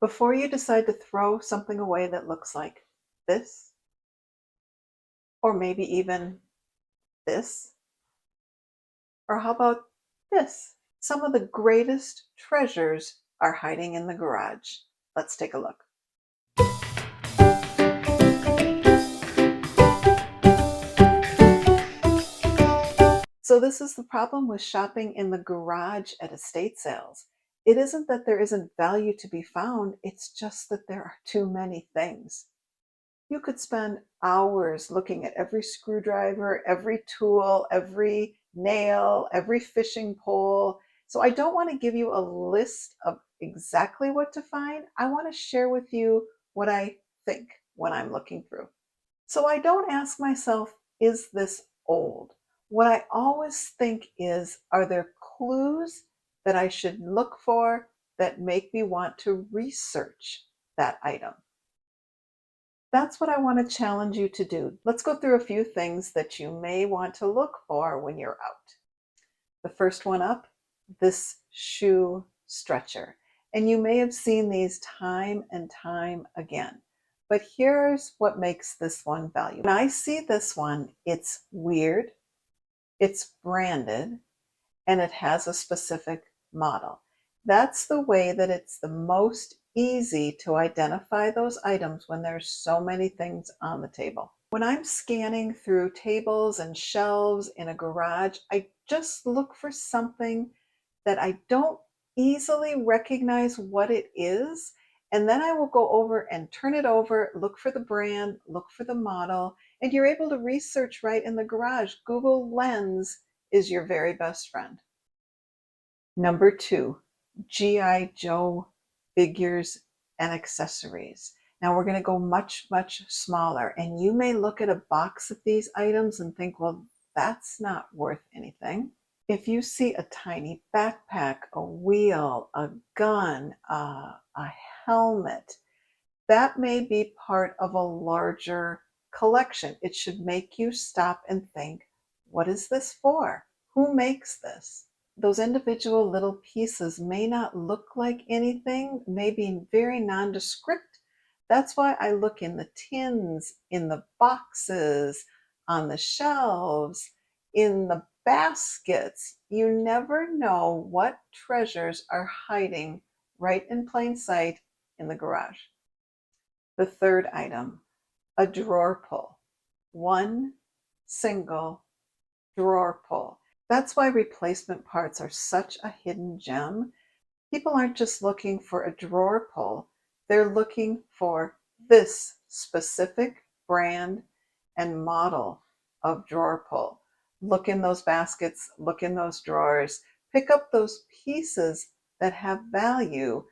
Before you decide to throw something away that looks like this, or maybe even this, or how about this? Some of the greatest treasures are hiding in the garage. Let's take a look. So this is the problem with shopping in the garage at estate sales. It isn't that there isn't value to be found, it's just that there are too many things. You could spend hours looking at every screwdriver, every tool, every nail, every fishing pole. So I don't want to give you a list of exactly what to find. I want to share with you what I think when I'm looking through. So I don't ask myself, is this old? What I always think is, are there clues that I should look for that make me want to research that item? That's what I want to challenge you to do. Let's go through a few things that you may want to look for when you're out. The first one up, this shoe stretcher. And you may have seen these time and time again. But here's what makes this one valuable. When I see this one, it's weird, it's branded, and it has a specific model. That's the way that it's the most easy to identify those items when there's so many things on the table. When I'm scanning through tables and shelves in a garage, I just look for something that I don't easily recognize what it is. And then I will go over and turn it over, look for the brand, look for the model, and you're able to research right in the garage. Google Lens is your very best friend. Number two, G.I. Joe figures and accessories. Now we're going to go much, much smaller. And you may look at a box of these items and think, well, that's not worth anything. If you see a tiny backpack, a wheel, a gun, a helmet, that may be part of a larger collection. It should make you stop and think, what is this for? Who makes this? Those individual little pieces may not look like anything, may be very nondescript. That's why I look in the tins, in the boxes, on the shelves, in the baskets. You never know what treasures are hiding right in plain sight in the garage. The third item, a drawer pull. One single drawer pull. That's why replacement parts are such a hidden gem. People aren't just looking for a drawer pull, they're looking for this specific brand and model of drawer pull. Look in those baskets, look in those drawers, pick up those pieces that have value.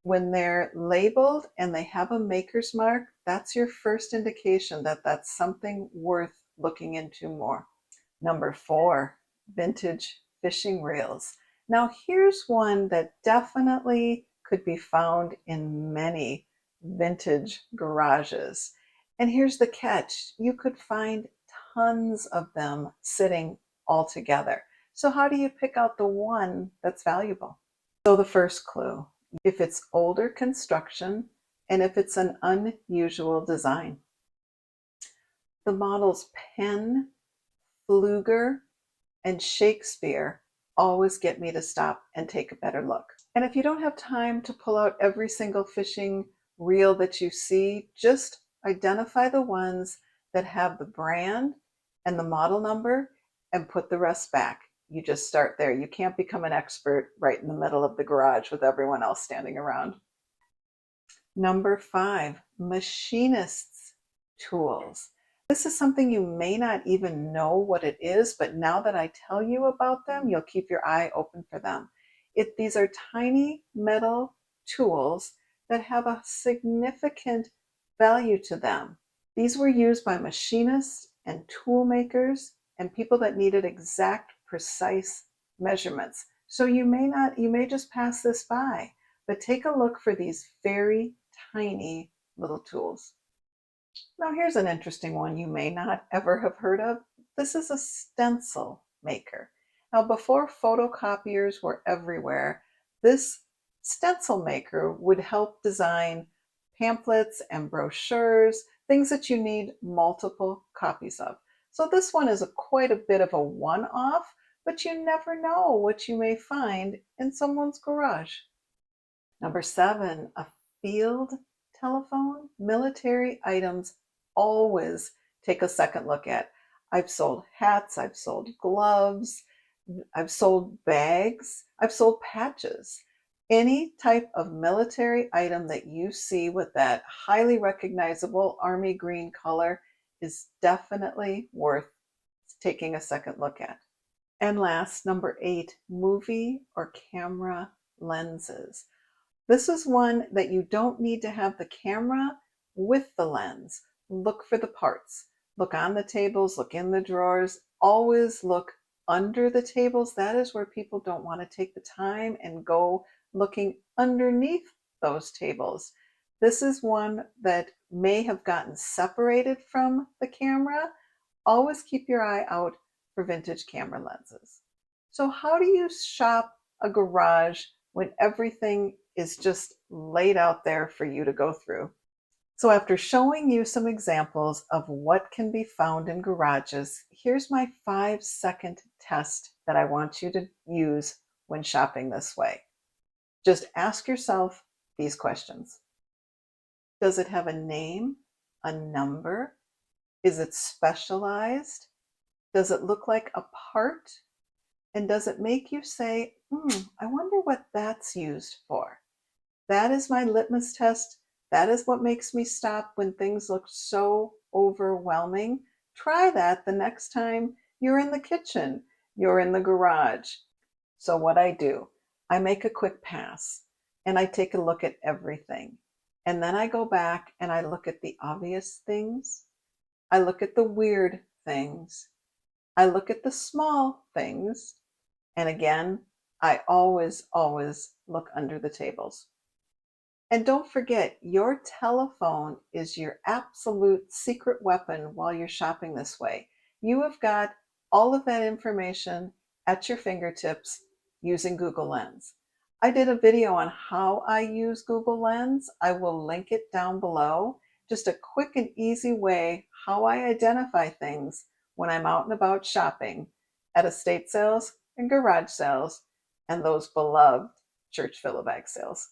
When they're labeled and they have a maker's mark, that's your first indication that that's something worth looking into more. Number four, vintage fishing reels. Now here's one that definitely could be found in many vintage garages. And here's the catch. You could find tons of them sitting all together. So how do you pick out the one that's valuable? So the first clue, if it's older construction and if it's an unusual design. The models Penn, Pfluger, and Shakespeare always get me to stop and take a better look. And if you don't have time to pull out every single fishing reel that you see, just identify the ones that have the brand and the model number and put the rest back. You just start there. You can't become an expert right in the middle of the garage with everyone else standing around. Number five, machinist's tools. This is something you may not even know what it is, but now that I tell you about them, you'll keep your eye open for them. These are tiny metal tools that have a significant value to them. These were used by machinists and tool makers and people that needed exact, precise measurements. So you may just pass this by, but take a look for these very tiny little tools. Now here's an interesting one you may not ever have heard of. This is a stencil maker. Now before photocopiers were everywhere, this stencil maker would help design pamphlets and brochures, things that you need multiple copies of. So this one is quite a bit of a one-off, but you never know what you may find in someone's garage. Number seven, a field telephone. Military items always take a second look at. I've sold hats, I've sold gloves, I've sold bags, I've sold patches. Any type of military item that you see with that highly recognizable army green color is definitely worth taking a second look at. And last, number eight, movie or camera lenses. This is one that you don't need to have the camera with the lens. Look for the parts. Look on the tables, look in the drawers. Always look under the tables. That is where people don't want to take the time and go looking underneath those tables. This is one that may have gotten separated from the camera. Always keep your eye out for vintage camera lenses. So, how do you shop a garage when everything is just laid out there for you to go through? So, after showing you some examples of what can be found in garages, here's my 5-second test that I want you to use when shopping this way. Just ask yourself these questions. Does it have a name, a number? Is it specialized? Does it look like a part? And does it make you say, I wonder what that's used for? That is my litmus test. That is what makes me stop when things look so overwhelming. Try that the next time you're in the kitchen, you're in the garage. So, what I do, I make a quick pass and I take a look at everything. And then I go back and I look at the obvious things. I look at the weird things. I look at the small things. And again, I always look under the tables. And don't forget, your telephone is your absolute secret weapon while you're shopping this way. You have got all of that information at your fingertips using Google Lens. I did a video on how I use Google Lens. I will link it down below. Just a quick and easy way how I identify things when I'm out and about shopping at estate sales and garage sales and those beloved church fill-a-bag sales.